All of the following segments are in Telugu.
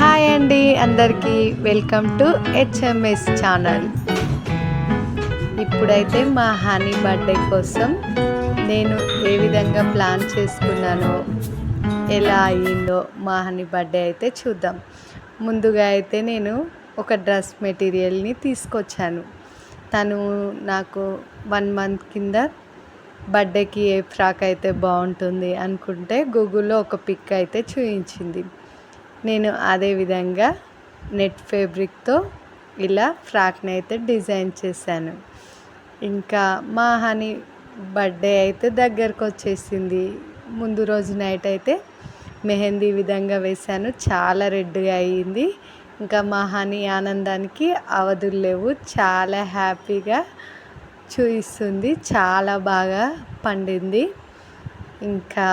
హాయ్ అండి అందరికీ వెల్కమ్ టు హెచ్ఎంఎస్ ఛానల్. ఇప్పుడైతే మా హనీ బర్త్డే కోసం నేను ఏ విధంగా ప్లాన్ చేసుకున్నానో, ఎలా అయ్యిందో మా హనీ బర్త్డే అయితే చూద్దాం. ముందుగా అయితే నేను ఒక డ్రెస్ మెటీరియల్ని తీసుకొచ్చాను. తను నాకు 1 మంత్ కింద బర్త్డేకి ఏ ఫ్రాక్ అయితే బాగుంటుంది అనుకుంటే గూగుల్లో ఒక పిక్ అయితే చూపించింది. నేను అదే విధంగా నెట్ ఫ్యాబ్రిక్తో ఇలా ఫ్రాక్ని అయితే డిజైన్ చేశాను. ఇంకా మా హనీ బర్త్డే అయితే దగ్గరకు వచ్చేసింది. ముందు రోజు నైట్ అయితే మెహందీ విధంగా వేశాను, చాలా రెడ్గా అయ్యింది. ఇంకా మా హనీ ఆనందానికి అవధులు లేవు, చాలా హ్యాపీగా చూపిస్తుంది, చాలా బాగా పండింది. ఇంకా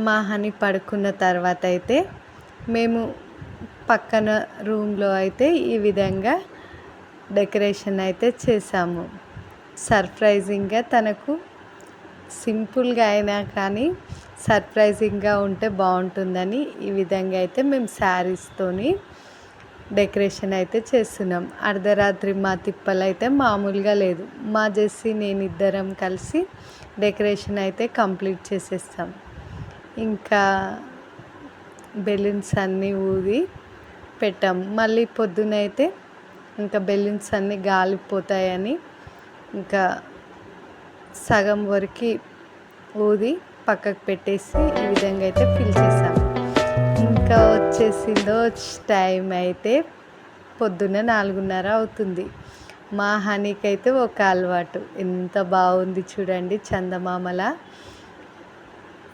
మా హనీ పడుకున్న తర్వాత అయితే మేము పక్కన రూమ్లో అయితే ఈ విధంగా డెకరేషన్ అయితే చేసాము. సర్ప్రైజింగ్గా తనకు సింపుల్గా అయినా కానీ సర్ప్రైజింగ్గా ఉంటే బాగుంటుందని ఈ విధంగా అయితే మేము శారీస్తోని డెకరేషన్ అయితే చేస్తున్నాం. అర్ధరాత్రి మా తిప్పలు అయితే మామూలుగా లేదు. మా జెస్సీ నేను ఇద్దరం కలిసి డెకరేషన్ అయితే కంప్లీట్ చేసేస్తాం. ఇంకా బెలూన్స్ అన్నీ ఊది పెట్టాం. మళ్ళీ పొద్దునైతే ఇంకా బెలూన్స్ అన్నీ గాలిపోతాయని ఇంకా సగం వరకు ఊది పక్కకు పెట్టేసి ఈ విధంగా అయితే ఫిల్ చేసాం. ఇంకా వచ్చేసిందో టైం అయితే పొద్దున్న 4:30 అవుతుంది. మా హనీకి అయితే ఒక అలవాటు, ఎంత బాగుంది చూడండి, చందమామలా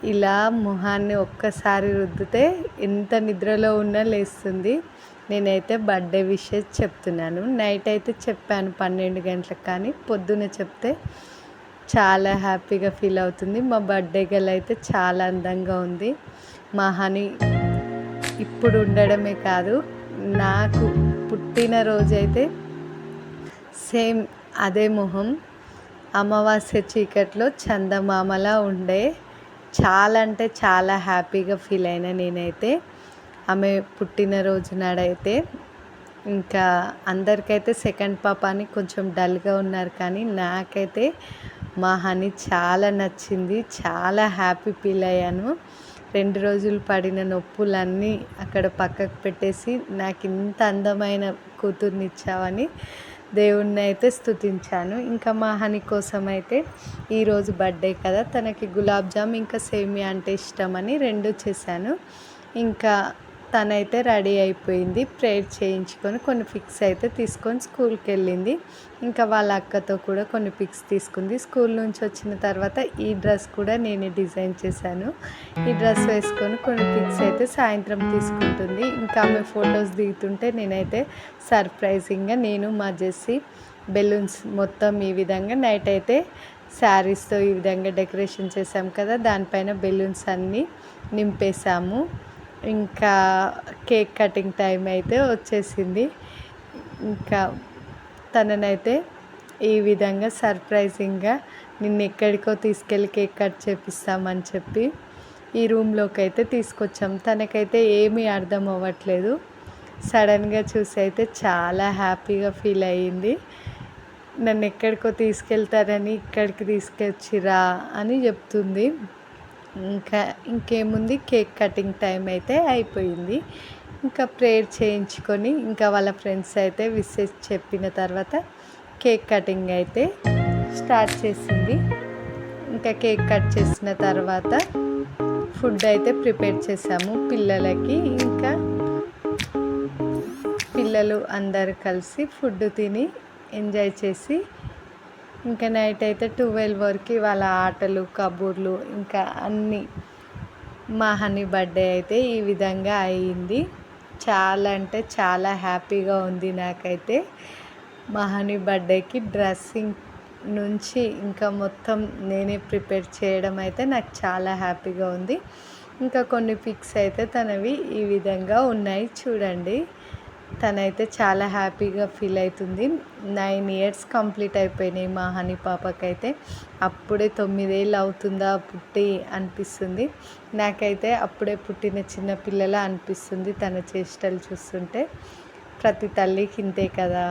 ఇలా మొహాన్ని ఒక్కసారి రుద్దితే ఎంత నిద్రలో ఉన్నా లేస్తుంది. నేనైతే బర్త్డే విషెస్ చెప్తున్నాను. నైట్ అయితే చెప్పాను 12 గంటలకు, కానీ పొద్దున చెప్తే చాలా హ్యాపీగా ఫీల్ అవుతుంది. మా బర్త్డే గర్ల్ అయితే చాలా అందంగా ఉంది. మా హనీ ఇప్పుడు ఉండడమే కాదు, నాకు పుట్టినరోజు అయితే సేమ్ అదే మొహం అమావాస్య చీకట్లో చందమామలా ఉండే. చాలా అంటే చాలా హ్యాపీగా ఫీల్ అయినా నేనైతే ఆమె పుట్టినరోజు నాడైతే. ఇంకా అందరికైతే సెకండ్ పాప అని కొంచెం డల్గా ఉన్నారు, కానీ నాకైతే మా హనీ చాలా నచ్చింది, చాలా హ్యాపీ ఫీల్ అయ్యాను. 2 రోజులు పడిన నొప్పులన్నీ అక్కడ పక్కకు పెట్టేసి నాకు ఇంత అందమైన కూతుర్ని ఇచ్చావని దేవుణ్ణి అయితే స్తుతించాను. ఇంకా మా హనీ కోసం అయితే ఈరోజు బర్త్డే కదా, తనకి గులాబ్ జామ్ ఇంకా సేమియా అంటే ఇష్టమని 2 చేశాను. ఇంకా తనైతే రెడీ అయిపోయింది, ప్రేయర్ చేయించుకొని కొన్ని పిక్స్ అయితే తీసుకొని స్కూల్కి వెళ్ళింది. ఇంకా వాళ్ళ అక్కతో కూడా కొన్ని పిక్స్ తీసుకుంది. స్కూల్ నుంచి వచ్చిన తర్వాత ఈ డ్రెస్ కూడా నేనే డిజైన్ చేశాను. ఈ డ్రెస్ వేసుకొని కొన్ని పిక్స్ అయితే సాయంత్రం తీసుకుంటుంది. ఇంకా ఆమె ఫొటోస్ దిగుతుంటే నేనైతే సర్ప్రైజింగ్గా నేను మా జెస్సీ బెలూన్స్ మొత్తం ఈ విధంగా నైట్ అయితే శారీస్తో ఈ విధంగా డెకరేషన్ చేసాం కదా, దానిపైన బెలూన్స్ అన్నీ నింపేసాము. ఇంకా కేక్ కటింగ్ టైం అయితే వచ్చేసింది. ఇంకా తననైతే ఈ విధంగా సర్ప్రైజింగ్గా నిన్ను ఎక్కడికో తీసుకెళ్ళి కేక్ కట్ చేపిస్తామని చెప్పి ఈ రూమ్లోకి అయితే తీసుకొచ్చాం. తనకైతే ఏమీ అర్థం అవ్వట్లేదు. సడన్గా చూసి అయితే చాలా హ్యాపీగా ఫీల్ అయ్యింది. నన్ను ఎక్కడికో తీసుకెళ్తారని ఇక్కడికి తీసుకొచ్చిరా అని చెప్తుంది. ఇంకేముంది, కేక్ కటింగ్ టైం అయితే అయిపోయింది. ఇంకా ప్రేయర్ చేయించుకొని ఇంకా వాళ్ళ ఫ్రెండ్స్ అయితే విషెస్ చెప్పిన తర్వాత కేక్ కటింగ్ అయితే స్టార్ట్ చేసింది. ఇంకా కేక్ కట్ చేసిన తర్వాత ఫుడ్ అయితే ప్రిపేర్ చేసాము పిల్లలకి. ఇంకా పిల్లలు అందరు కలిసి ఫుడ్ తిని ఎంజాయ్ చేసి ఇంకా నైట్ అయితే 12 వరకు వాళ్ళ ఆటలు కబుర్లు ఇంకా అన్నీ. మా హనీ బర్త్డే అయితే ఈ విధంగా అయ్యింది. చాలా అంటే చాలా హ్యాపీగా ఉంది నాకైతే. మా హనీ బర్త్డేకి డ్రెస్సింగ్ నుంచి ఇంకా మొత్తం నేనే ప్రిపేర్ చేయడం అయితే నాకు చాలా హ్యాపీగా ఉంది. ఇంకా కొన్ని పిక్స్ అయితే తనవి ఈ విధంగా ఉన్నాయి చూడండి. తనైతే చాలా హ్యాపీగా ఫీల్ అవుతుంది. 9 ఇయర్స్ కంప్లీట్ అయిపోయినాయి మా హనీ పాపకైతే. అప్పుడే 9 ఏళ్ళు అవుతుందా పుట్టి అనిపిస్తుంది. నాకైతే అప్పుడే పుట్టిన చిన్న పిల్లలా అనిపిస్తుంది తన చేష్టలు చూస్తుంటే. ప్రతి తల్లికి ఇంతే కదా.